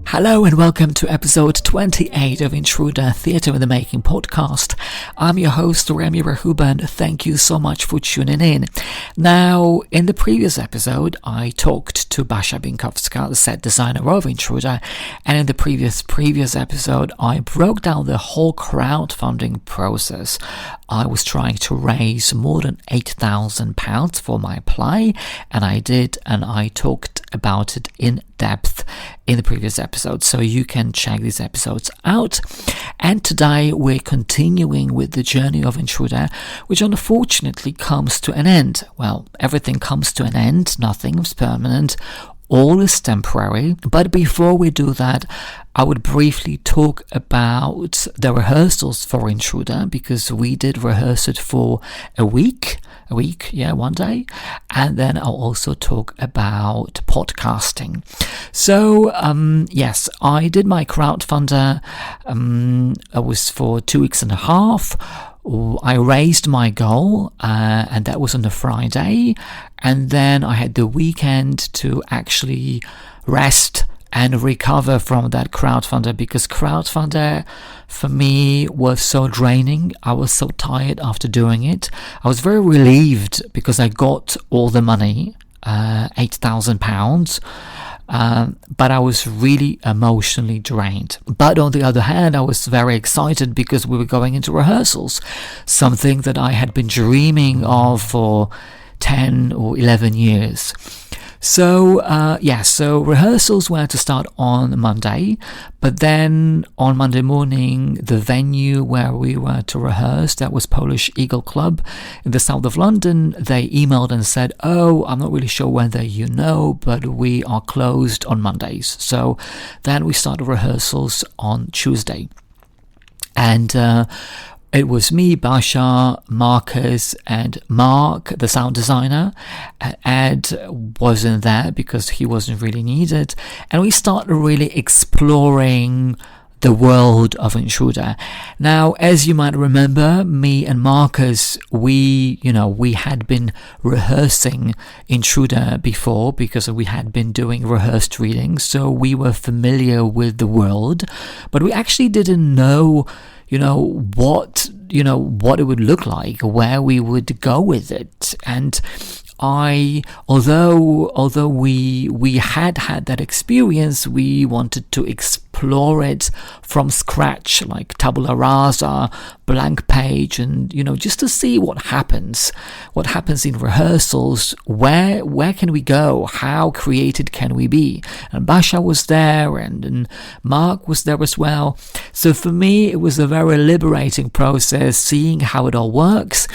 Hello and welcome to episode 28 of Intruder Theatre in the Making podcast. I'm your host Remi Rachuba and thank you so much for tuning in. Now, in the previous episode, I talked to Basia Binkowska, the set designer of Intruder, and in the previous episode, I broke down the whole crowdfunding process. I was trying to raise more than £8,000 for my play, and I talked about it in depth in the previous episode, so you can check these episodes out. And today we're continuing with the journey of Intruder, which unfortunately comes to an end. Well, everything comes to an end, nothing is permanent, all is temporary. But before we do that, I would briefly talk about the rehearsals for Intruder, because we did rehearse it for a week, one day, and then I'll also talk about podcasting. So, yes, I did my crowdfunder. It was for 2 weeks and a half. I raised my goal, and that was on a Friday, and then I had the weekend to actually rest and recover from that crowdfunder, because crowdfunder for me was so draining. I was so tired after doing it. I was very relieved because I got all the money, £8,000, but I was really emotionally drained. But on the other hand, I was very excited because we were going into rehearsals, something that I had been dreaming of for 10 or 11 years. So, so rehearsals were to start on Monday, but then on Monday morning, the venue where we were to rehearse, that was Polish Eagle Club in the south of London, they emailed and said, I'm not really sure whether you know, but we are closed on Mondays. So then we started rehearsals on Tuesday. And it was me, Basia, Marcus, and Mark, the sound designer. Ed wasn't there because he wasn't really needed. And we started really exploring the world of Intruder. Now, as you might remember, me and Marcus, we had been rehearsing Intruder before because we had been doing rehearsed readings. So we were familiar with the world, but we actually didn't know what it would look like, where we would go with it. And although we had that experience, we wanted to explore it from scratch, like tabula rasa, blank page, and just to see what happens in rehearsals. Where can we go? How creative can we be? And Basia was there, and Mark was there as well. So for me, it was a very liberating process, seeing how it all works,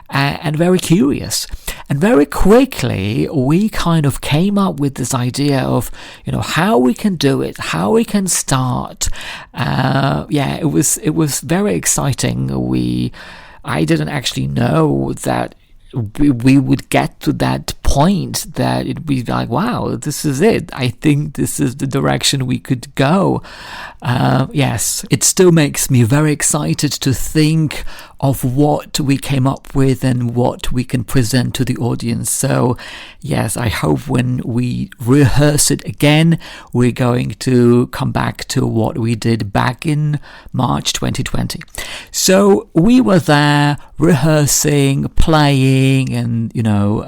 and very curious. And very quickly, we kind of came up with this idea of, how we can do it, how we can start. It was very exciting. I didn't actually know that we would get to that point, that it'd be like, wow, this is it. I think this is the direction we could go. Yes, it still makes me very excited to think of what we came up with and what we can present to the audience. So yes, I hope when we rehearse it again, we're going to come back to what we did back in March 2020. So we were there rehearsing, playing, and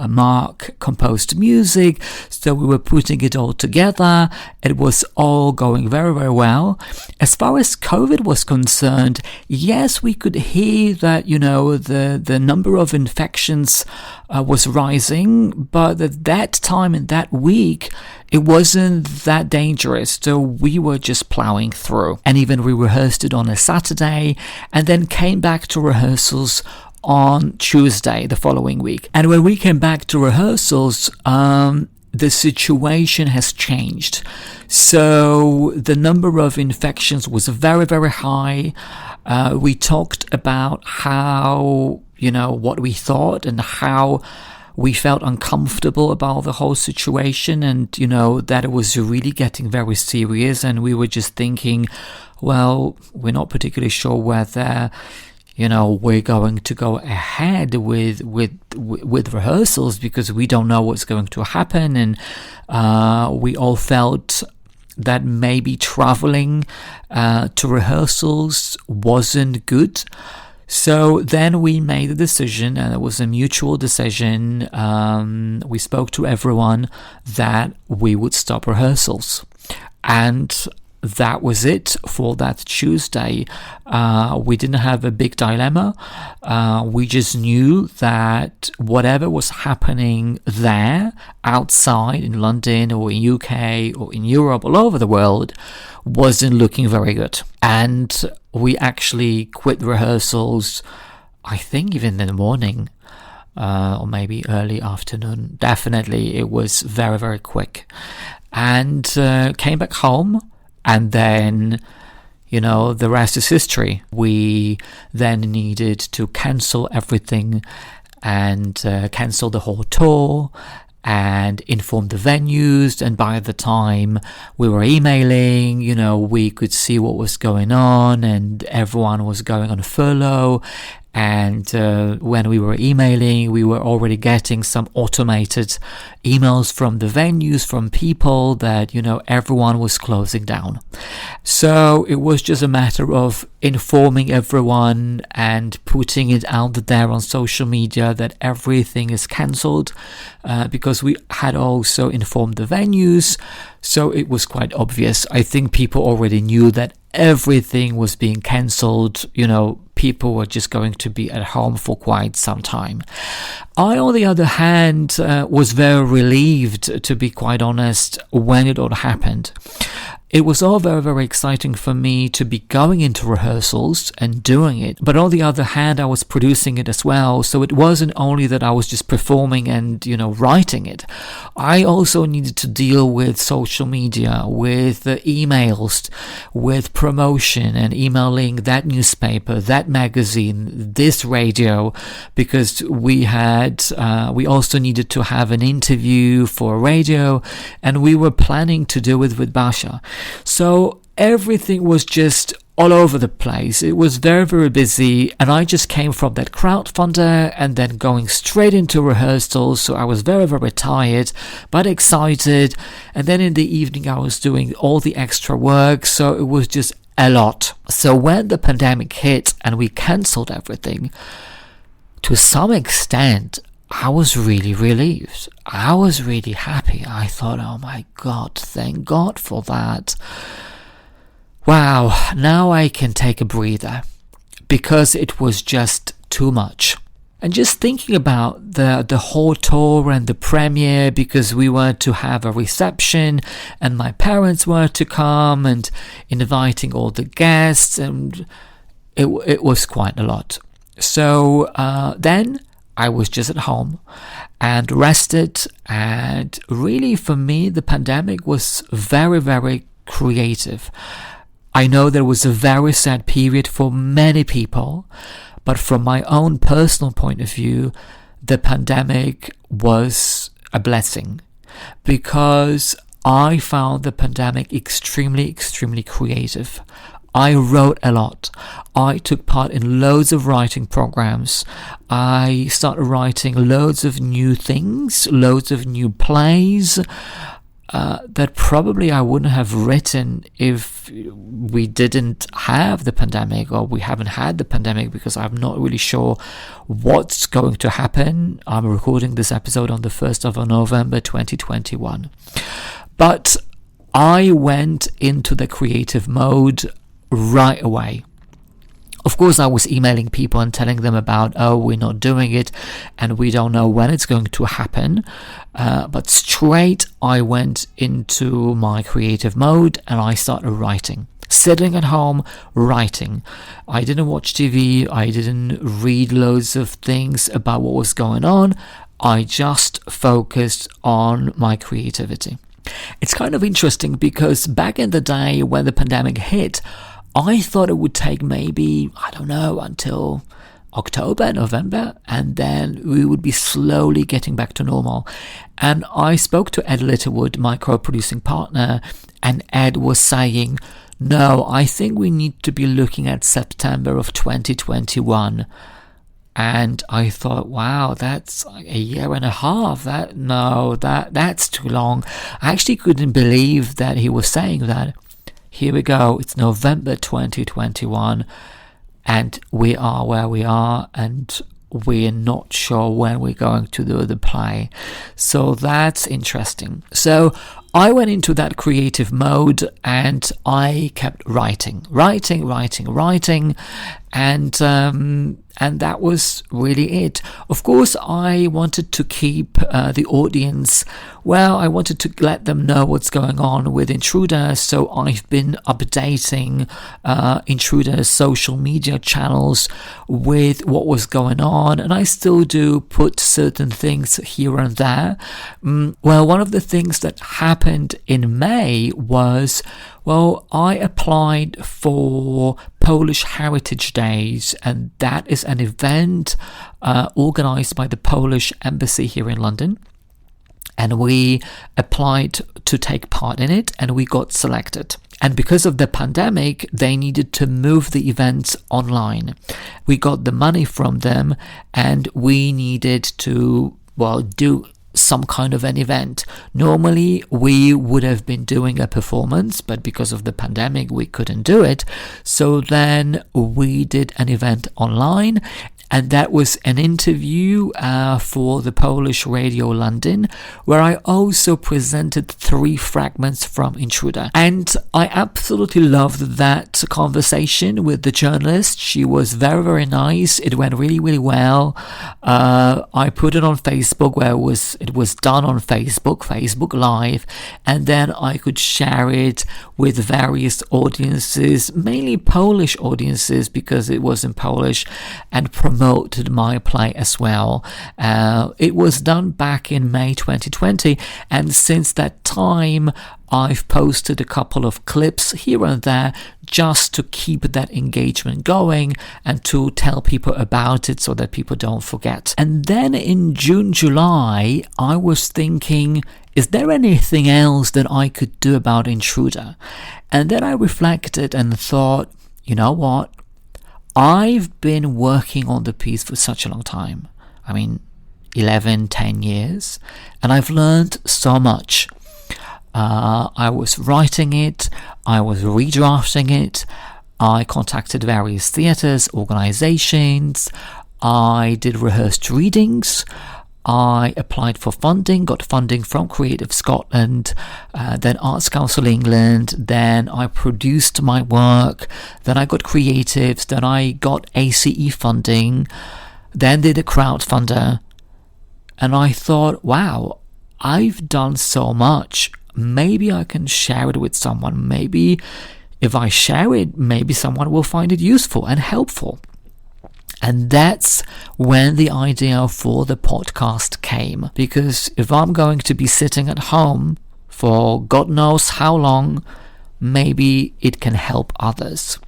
Mark composed music, so we were putting it all together. It was all going very, very well. As far as COVID was concerned, yes, we could hear that the number of infections was rising, but at that time in that week it wasn't that dangerous, so we were just plowing through. And even we rehearsed it on a Saturday and then came back to rehearsals on Tuesday the following week. And when we came back to rehearsals, the situation has changed. So the number of infections was very, very high. We talked about how, what we thought and how we felt uncomfortable about the whole situation, and that it was really getting very serious. And we were just thinking, well, we're not particularly sure whether we're going to go ahead with rehearsals because we don't know what's going to happen, and we all felt that maybe traveling to rehearsals wasn't good. So then we made a decision, and it was a mutual decision. We spoke to everyone that we would stop rehearsals, and that was it for that Tuesday. We didn't have a big dilemma. We just knew that whatever was happening there outside in London or in UK or in Europe, all over the world, wasn't looking very good. And we actually quit rehearsals, I think even in the morning, or maybe early afternoon. Definitely, it was very, very quick. And came back home. And then, the rest is history. We then needed to cancel everything and cancel the whole tour and inform the venues. And by the time we were emailing, we could see what was going on, and everyone was going on furlough. And when we were emailing, we were already getting some automated emails from the venues, from people that, everyone was closing down. So it was just a matter of informing everyone and putting it out there on social media that everything is cancelled, because we had also informed the venues. So it was quite obvious. I think people already knew that everything was being cancelled. People were just going to be at home for quite some time. I, on the other hand, was very relieved, to be quite honest, when it all happened. It was all very, very exciting for me to be going into rehearsals and doing it. But on the other hand, I was producing it as well. So it wasn't only that I was just performing and, writing it. I also needed to deal with social media, with emails, with promotion and emailing that newspaper, that magazine, this radio, because we also needed to have an interview for radio, and we were planning to do it with Basha. So everything was just all over the place. It was very, very busy, and I just came from that crowdfunder and then going straight into rehearsals. So I was very, very tired but excited, and then in the evening I was doing all the extra work, so it was just a lot. So when the pandemic hit and we cancelled everything, to some extent I was really relieved. I was really happy. I thought, oh my God, thank God for that. Wow, now I can take a breather, because it was just too much. And just thinking about the whole tour and the premiere, because we were to have a reception and my parents were to come, and inviting all the guests, and it was quite a lot. So then I was just at home and rested, and really for me the pandemic was very, very creative. I know there was a very sad period for many people, but from my own personal point of view, the pandemic was a blessing, because I found the pandemic extremely, extremely creative. I wrote a lot. I took part in loads of writing programs. I started writing loads of new things, loads of new plays that probably I wouldn't have written if we didn't have the pandemic, or we haven't had the pandemic, because I'm not really sure what's going to happen. I'm recording this episode on the 1st of November 2021. But I went into the creative mode right away. Of course, I was emailing people and telling them about, we're not doing it and we don't know when it's going to happen. But straight I went into my creative mode and I started writing. Sitting at home, writing. I didn't watch TV. I didn't read loads of things about what was going on. I just focused on my creativity. It's kind of interesting, because back in the day when the pandemic hit, I thought it would take maybe, I don't know, until October, November, and then we would be slowly getting back to normal. And I spoke to Ed Littlewood, my co-producing partner, and Ed was saying, no, I think we need to be looking at September of 2021. And I thought, wow, that's a year and a half. That's too long. I actually couldn't believe that he was saying that. Here we go, it's November 2021, and we are where we are, and we're not sure when we're going to do the play. So that's interesting. So I went into that creative mode, and I kept writing, and that was really it. Of course, I wanted to keep the audience, well, I wanted to let them know what's going on with Intruder, so I've been updating Intruder's social media channels with what was going on, and I still do put certain things here and there. Well, one of the things that happened in May was, well, I applied for Polish Heritage Days, and that is an event organized by the Polish Embassy here in London. And we applied to take part in it, and we got selected. And because of the pandemic, they needed to move the events online. We got the money from them, and we needed to, well, do some kind of an event. Normally we would have been doing a performance, but because of the pandemic we couldn't do it. So then we did an event online, and that was an interview for the Polish Radio London, where I also presented 3 fragments from Intruder. And I absolutely loved that conversation with the journalist. She was very, very nice. It went really, really well. I put it on Facebook, where it was done on Facebook Live, and then I could share it with various audiences, mainly Polish audiences, because it was in Polish, and promoted my play as well. It was done back in May 2020, and since that time I've posted a couple of clips here and there just to keep that engagement going and to tell people about it so that people don't forget. And then in June, July, I was thinking, is there anything else that I could do about Intruder? And then I reflected and thought, you know what? I've been working on the piece for such a long time. I mean, 10 years, and I've learned so much. I was writing it, I was redrafting it, I contacted various theatres, organisations, I did rehearsed readings, I applied for funding, got funding from Creative Scotland, then Arts Council England, then I produced my work, then I got creatives, then I got ACE funding, then did a crowdfunder, and I thought, wow, I've done so much. Maybe I can share it with someone. Maybe if I share it, maybe someone will find it useful and helpful. And that's when the idea for the podcast came. Because if I'm going to be sitting at home for God knows how long, maybe it can help others.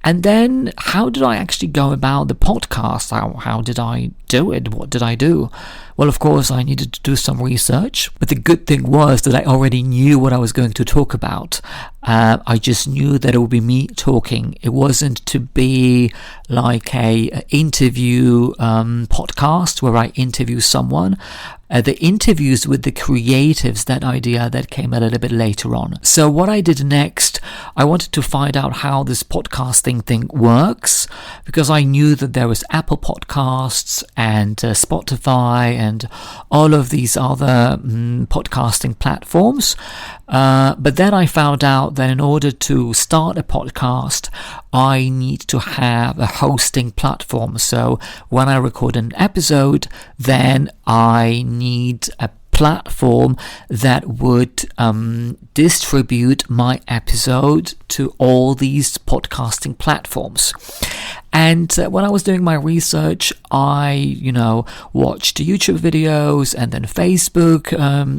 And then how did I actually go about the podcast? How did I do it? What did I do? Well, of course, I needed to do some research, but the good thing was that I already knew what I was going to talk about. I just knew that it would be me talking. It wasn't to be like a interview podcast where I interview someone. The interviews with the creatives, that idea that came a little bit later on. So what I did next, I wanted to find out how this podcasting thing works, because I knew that there was Apple Podcasts and Spotify and all of these other podcasting platforms. But then I found out that in order to start a podcast, I need to have a hosting platform. So when I record an episode, then I need a platform that would distribute my episode to all these podcasting platforms. And when I was doing my research, I, watched YouTube videos and then Facebook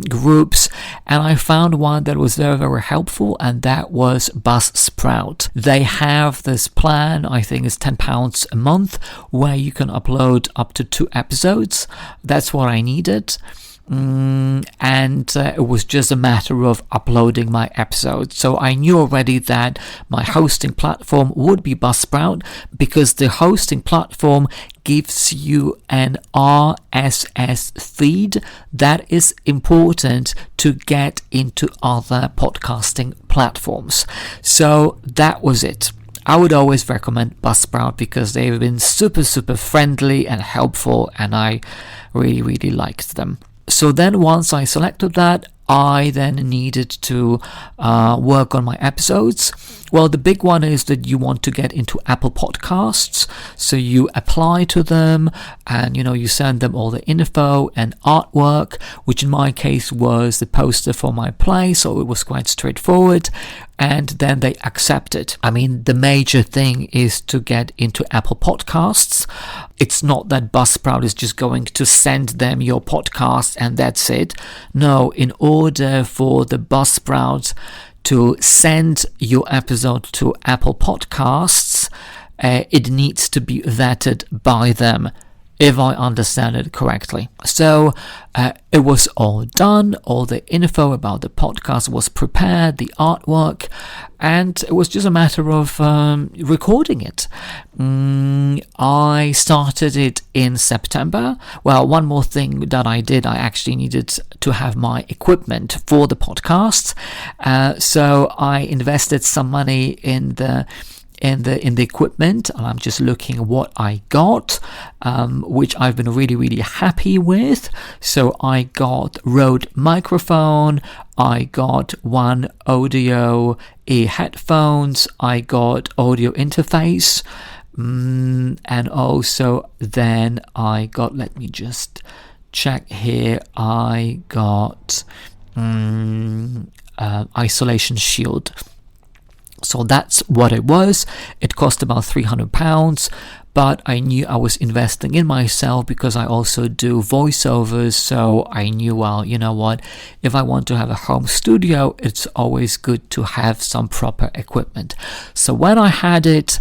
groups, and I found one that was very, very helpful, and that was Buzzsprout. They have this plan, I think it's £10 a month, where you can upload up to 2 episodes. That's what I needed. And it was just a matter of uploading my episodes. So I knew already that my hosting platform would be Buzzsprout, because the hosting platform gives you an RSS feed that is important to get into other podcasting platforms. So that was it. I would always recommend Buzzsprout because they've been super, super friendly and helpful, and I really, really liked them. So then once I selected that, I then needed to work on my episodes. Well, the big one is that you want to get into Apple Podcasts. So you apply to them and, you send them all the info and artwork, which in my case was the poster for my play. So it was quite straightforward. And then they accept it. I mean, the major thing is to get into Apple Podcasts. It's not that Buzzsprout is just going to send them your podcast and that's it. No, in order for the Buzzsprout to send your episode to Apple Podcasts, it needs to be vetted by them, if I understand it correctly. So it was all done, all the info about the podcast was prepared, the artwork, and it was just a matter of recording it. I started it in September. Well, one more thing that I did, I actually needed to have my equipment for the podcast. So I invested some money in the equipment, and I'm just looking at what I got, which I've been really, really happy with. So I got Rode microphone, I got one audio headphones, I got audio interface, and also then I got, let me just check here, I got isolation shield. So that's what it was. It cost about £300, but I knew I was investing in myself because I also do voiceovers. So I knew, well, you know what, if I want to have a home studio, it's always good to have some proper equipment. So when I had it,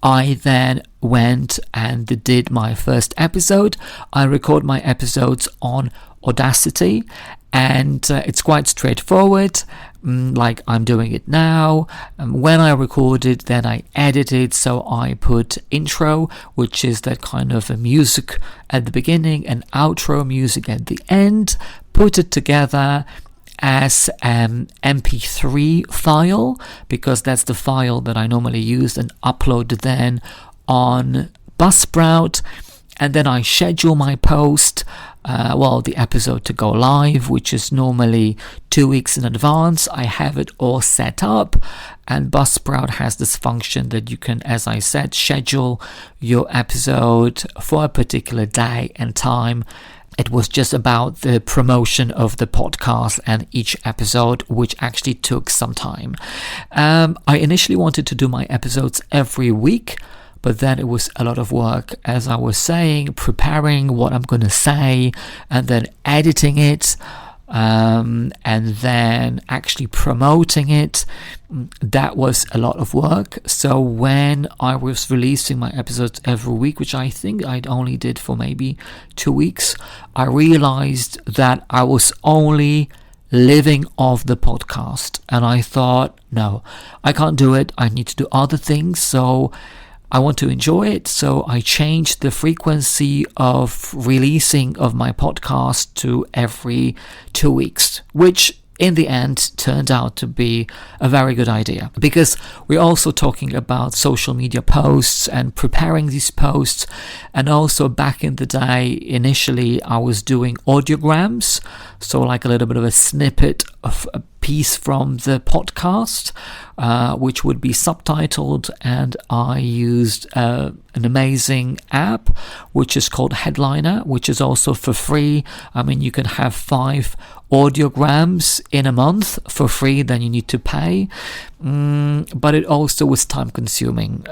I then went and did my first episode. I record my episodes on Audacity, and it's quite straightforward, like I'm doing it now. When I recorded, then I edited, so I put intro, which is that kind of a music at the beginning and outro music at the end, put it together as an MP3 file, because that's the file that I normally use, and upload then on Buzzsprout. And then I schedule my post, the episode to go live, which is normally 2 weeks in advance. I have it all set up, and Buzzsprout has this function that you can, as I said, schedule your episode for a particular day and time. It was just about the promotion of the podcast and each episode, which actually took some time. I initially wanted to do my episodes every week, but then it was a lot of work, as I was saying, preparing what I'm going to say and then editing it, and then actually promoting it. That was a lot of work. So when I was releasing my episodes every week, which I think I only did for maybe 2 weeks, I realized that I was only living off the podcast, and I thought, no, I can't do it. I need to do other things. So I want to enjoy it, so I changed the frequency of releasing of my podcast to every 2 weeks, which in the end turned out to be a very good idea, because we're also talking about social media posts and preparing these posts. And also back in the day, initially I was doing audiograms, so like a little bit of a snippet of a piece from the podcast, which would be subtitled, and I used an amazing app which is called Headliner, which is also for free. I mean, you can have 5 audiograms in a month for free, then you need to pay, but it also was time consuming,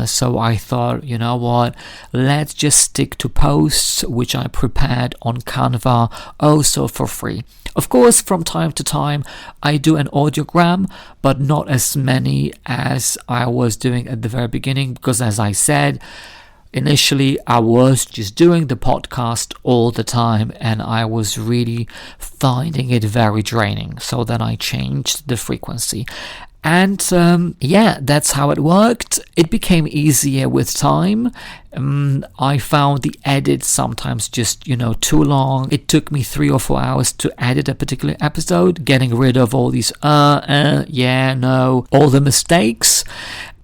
so I thought, you know what, let's just stick to posts which I prepared on Canva, also for free. Of course, from time to time I do an audiogram, but not as many as I was doing at the very beginning, because as I said, initially I was just doing the podcast all the time and I was really finding it very draining. So then I changed the frequency. And that's how it worked. It became easier with time. I found the edits sometimes just, too long. It took me 3 or 4 hours to edit a particular episode, getting rid of all these all the mistakes.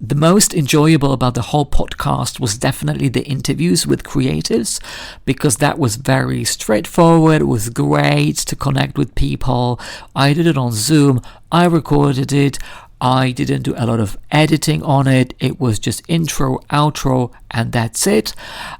The most enjoyable about the whole podcast was definitely the interviews with creatives, because that was very straightforward. It was great to connect with people. I did it on Zoom. I recorded it. I didn't do a lot of editing on it. It was just intro, outro, and that's it.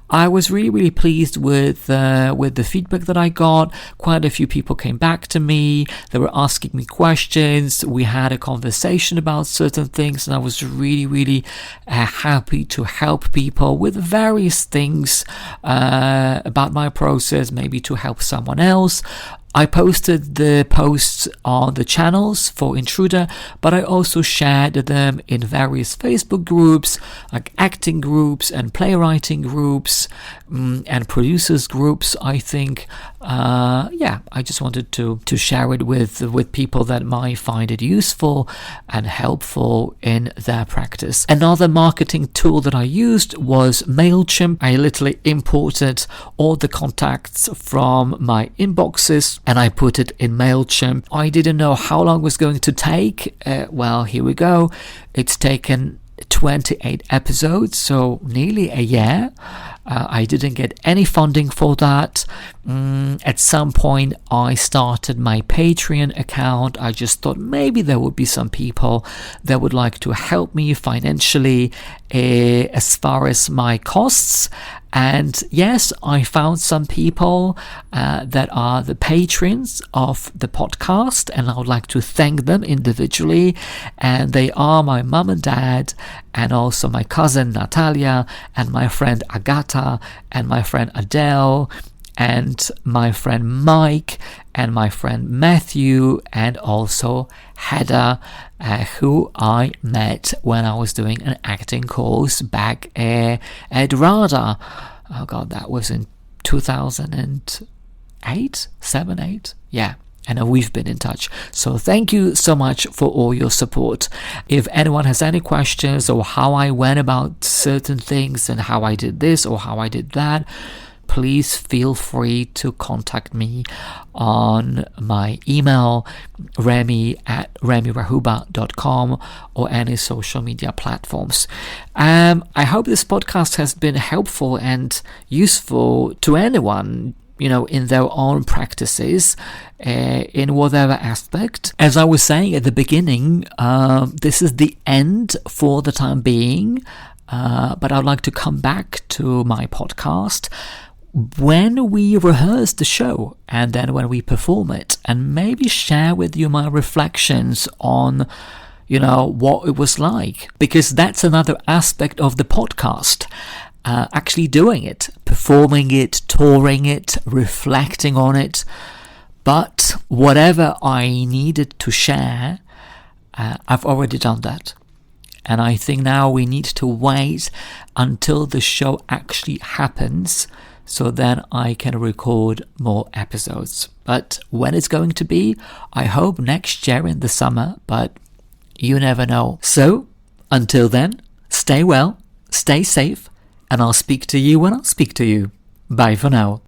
I was really, really pleased with the feedback that I got. Quite a few people came back to me. They were asking me questions. We had a conversation about certain things, and I was really, really happy to help people with various things about my process, maybe to help someone else. I posted the posts on the channels for Intruder, but I also shared them in various Facebook groups, like acting groups and playwriting groups, and producers groups, I think. I just wanted to share it with people that might find it useful and helpful in their practice. Another marketing tool that I used was MailChimp. I literally imported all the contacts from my inboxes and I put it in MailChimp. I didn't know how long it was going to take. Well, here we go. It's taken 28 episodes, so nearly a year. I didn't get any funding for that. At some point I started my Patreon account. I just thought maybe there would be some people that would like to help me financially as far as my costs. And yes, I found some people that are the patrons of the podcast, and I would like to thank them individually. And they are my mum and dad, and also my cousin Natalia, and my friend Agata, and my friend Adele, and my friend Mike, and my friend Matthew, and also Heather, who I met when I was doing an acting course back at RADA. Oh god, that was in 2008, 7, 8, yeah. And we've been in touch. So thank you so much for all your support. If anyone has any questions or how I went about certain things and how I did this or how I did that, please feel free to contact me on my email, remi@remirachuba.com, or any social media platforms. I hope this podcast has been helpful and useful to anyone, in their own practices, in whatever aspect. As I was saying at the beginning, this is the end for the time being, but I'd like to come back to my podcast when we rehearse the show and then when we perform it, and maybe share with you my reflections on what it was like, because that's another aspect of the podcast. Actually doing it, performing it, touring it, reflecting on it. But whatever I needed to share, I've already done that. And I think now we need to wait until the show actually happens, so then I can record more episodes. But when it's going to be, I hope next year in the summer, but you never know. So, until then, stay well, stay safe, and I'll speak to you when I'll speak to you. Bye for now.